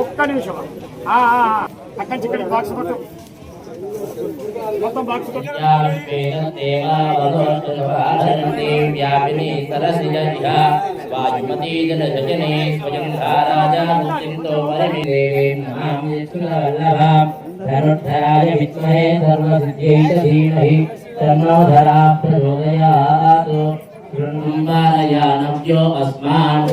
ఒక్క నిమిషం అక్కడి నుంచి ఇక్కడ బాక్స్ మొత్తం బాక్స్ वाजुमती जन सजने स्वयं राजा मुक्तितो धनुर्धराय विद्महे सर्वसिद्ध्यै धीमहि तन्नो धरा प्रचोदयात् शृण्वारयानव्यो अस्मान्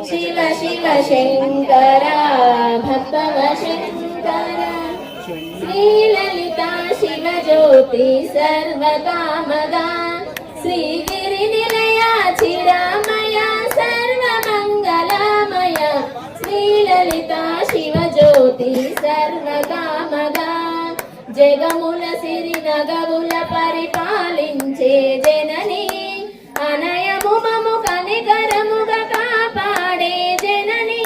शिव शिव शंकर भक्तव शंकर श्री ललिता शिव ज्योति सर्वकामदा श्री गिरि निलया चिरामया सर्वमंगलामया श्री ललिता शिव ज्योति सर्वकामदा जगमुल सिरि नगमुल परिपालिंचे जननी అనయము మము కనికరముగా కాపాడే జనని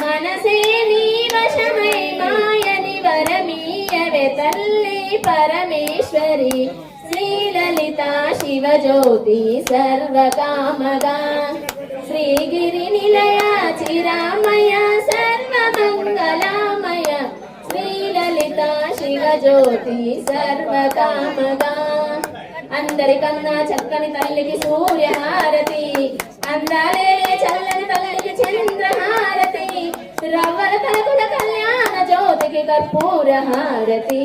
మనసే నీ వశమై మాయని వరమీయవే తల్లి పరమేశ్వరి శ్రీ లలితా శివ జ్యోతి సర్వకామదా శ్రీ గిరి నిలయ చిరామయ సర్వమంగళామయ శ్రీ లలితా శివ జ్యోతి సర్వకామదా అందరికన్నా చక్కని తల్లికి సూర్యహారతి అందాలే చల్లని తల్లికి చంద్రహారతి రవ్వల తలకుల కళ్యాణ జ్యోతికి కర్పూర హారతి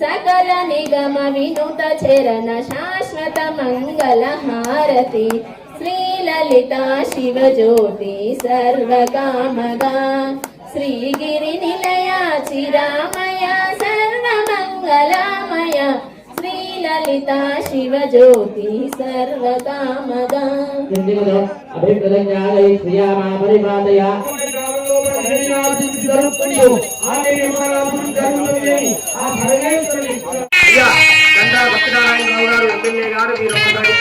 సకల నిగమ వినుత చరణ శాశ్వత మంగళ హారతి శ్రీ లలితా శివ జ్యోతి సర్వకామగా శ్రీ గిరి నిలయ చిరామయ సర్వమంగళామయ శ్రీ లలితా శివ జ్యోతి సర్వకామదా అభిప్రదజ్ఞాలై శ్రీయామా పరిపాదయ సత్యనారాయణరావు గారు ఎమ్మెల్యే గారు మీరు యాదాది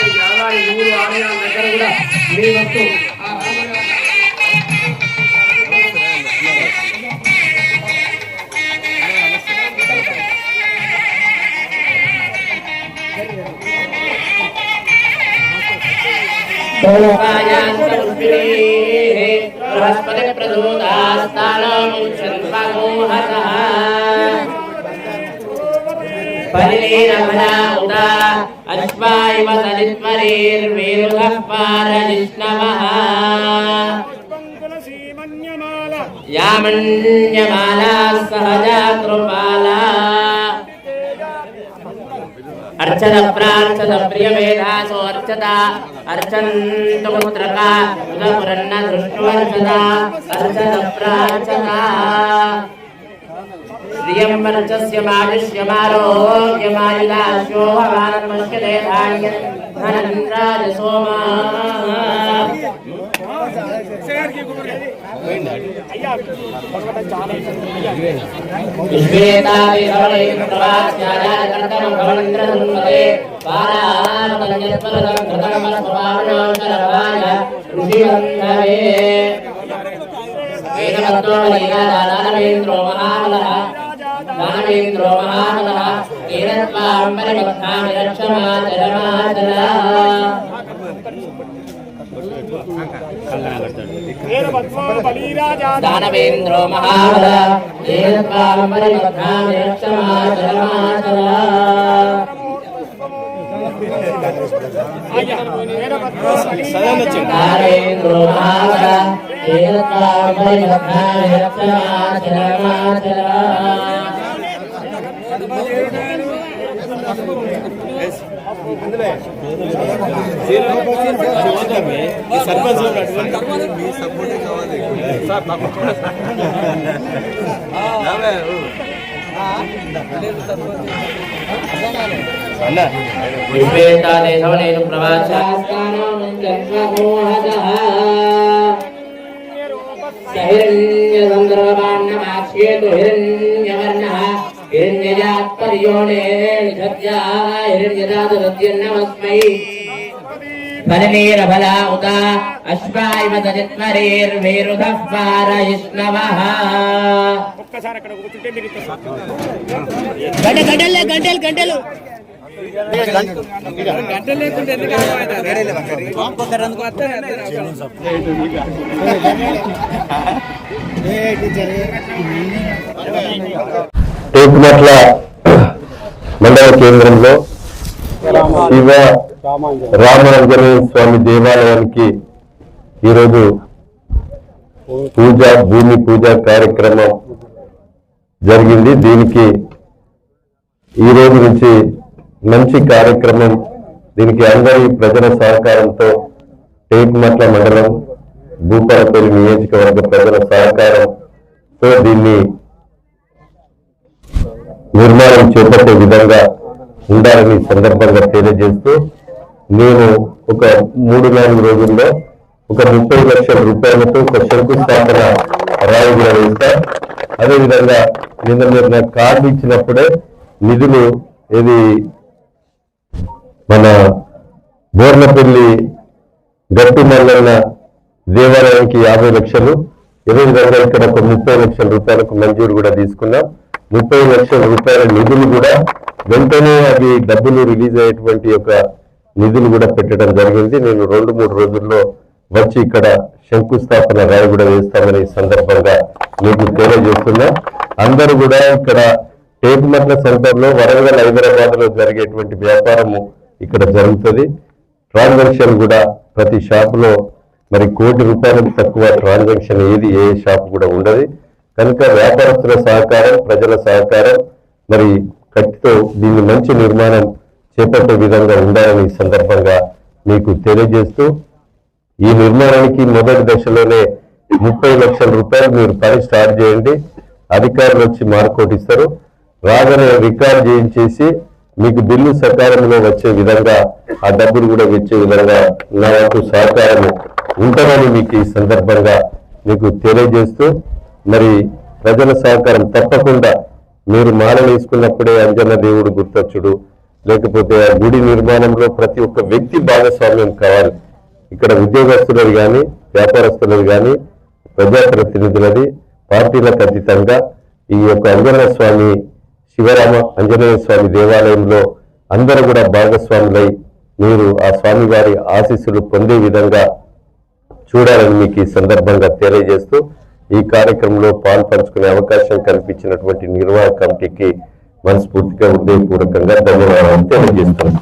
3 ఆలయాల దగ్గర కూడా మీ వస్తూ बृहस्पति प्रदोदास्तानमुच्छन्पगोहसः परिलीनभरा उदा अश्वाइव तलित्वरेर्वेरुधः पारजिष्णवः यामन्यमाला सहजा कृपाला अर्चन प्रार्थन प्रिय मेधासो अर्चता अर्चन्त पुत्रका उदपुरन्न दृष्टवर्चता अर्चन प्रार्थना श्रियं वर्चस्य मानुष्य मारोग्य मायुदाशो हवानमश्यते धान्य धनन्द्राज सोमा दानवेन्द्रो महाबलः कीरत्वां परिमत्तामि रक्षमाचरमाचरा दानवेन्द्रो महाबलः कीरत्वां परिमत्तामि रक्षमाचरमाचरा दानवेन्द्रो महाबलः कीरत्वां परिमत्तामि रक्षमाचरमाचरा విశ్వేతాదే సవనేను ప్రవాచ हिरण्यसंदर्भाण्डमाक्ष्येतु हिरण्यवर्णः हिरण्यजात्पर्योणे निषद्या हिरण्यजातसद्यन्नमस्मै फलनीरफला उत अश्वायव तजित्वरेर्वेरुधः पारयिष्णवः గంటలు టేకుమట్ల మండల కేంద్రంలో శివ రామాంజనేయ స్వామి దేవాలయానికి ఈరోజు భూమి పూజ కార్యక్రమం జరిగింది. దీనికి ఈ రోజు నుంచి మంచి కార్యక్రమం, దీనికి అందరి ప్రజల సహకారంతో టేకుమట్ల మండలం భూపాలపల్లి నియోజకవర్గ ప్రజల సహకారంతో దీన్ని నిర్మాణం చేపట్టే విధంగా ఉండాలని సందర్భంగా తెలియజేస్తూ నేను ఒక 3-4 రోజుల్లో ఒక 30 లక్షల రూపాయలతో ఒక శంకుస్థాపన రాయి కూడా వేస్తా. అదేవిధంగా నిన్న మీరు నాకు కార్డు ఇచ్చినప్పుడే నిధులు ఇది మన బోర్లపల్లి గట్టి మల్లన్న దేవాలయానికి 50 లక్షలు, అదేవిధంగా ఇక్కడ ఒక 30 లక్షల రూపాయలకు మంజూరు కూడా తీసుకున్నాం. 30 లక్షల రూపాయల నిధులు కూడా వెంటనే అవి డబ్బులు రిలీజ్ అయ్యేటువంటి యొక్క నిధులు కూడా పెట్టడం జరిగింది. నేను 2-3 రోజుల్లో వచ్చి ఇక్కడ శంకుస్థాపన రాయి కూడా వేస్తామని సందర్భంగా మీకు తెలియజేస్తున్నా. అందరూ కూడా ఇక్కడ టేకుమట్ల సెంటర్ లో వరంగల్ హైదరాబాద్ లో జరిగేటువంటి వ్యాపారము ఇక్కడ జరుగుతుంది. ట్రాన్సాక్షన్ కూడా ప్రతి షాపులో మరి ₹1,00,00,000 తక్కువ ట్రాన్సాక్షన్ ఏ షాప్ కూడా ఉండదు. కనుక వ్యాపారస్తుల సహకారం, ప్రజల సహకారం మరి కట్టితో దీన్ని మంచి నిర్మాణం చేపట్టే విధంగా ఉండాలని సందర్భంగా మీకు తెలియజేస్తూ ఈ నిర్మాణానికి మొదటి దశలోనే 30 లక్షల రూపాయలు మీరు పని స్టార్ట్ చేయండి. అధికారులు వచ్చి మార్కోటిస్తారు. రాగానే రికార్డ్ చేయించేసి మీకు బిల్లు సకాలంలో వచ్చే విధంగా ఆ డబ్బులు కూడా వచ్చే విధంగా నా వంతు సహకారం ఉంటుందని మీకు ఈ సందర్భంగా మీకు తెలియజేస్తూ మరి ప్రజల సహకారం తప్పకుండా మీరు మాల వేసుకున్నప్పుడే అంజన్న దేవుడు గుర్తొచ్చుడు, లేకపోతే ఆ గుడి నిర్మాణంలో ప్రతి ఒక్క వ్యక్తి భాగస్వామ్యం కావాలి. ఇక్కడ ఉద్యోగస్తులది కానీ, వ్యాపారస్తులది కానీ, ప్రజాప్రతినిధులది, పార్టీలకు అతీతంగా ఈ యొక్క ఆంజనేయ స్వామి శివరామ ఆంజనేయ స్వామి దేవాలయంలో అందరూ కూడా భాగస్వాములై మీరు ఆ స్వామి వారి ఆశీస్సులు పొందే విధంగా చూడాలని మీకు ఈ సందర్భంగా తెలియజేస్తూ ఈ కార్యక్రమంలో పాల్పంచుకునే అవకాశం కల్పించినటువంటి నిర్వాహక కమిటీకి మనస్ఫూర్తిగా హృదయపూర్వకంగా ధన్యవాదాలు తెలియజేస్తున్నాను.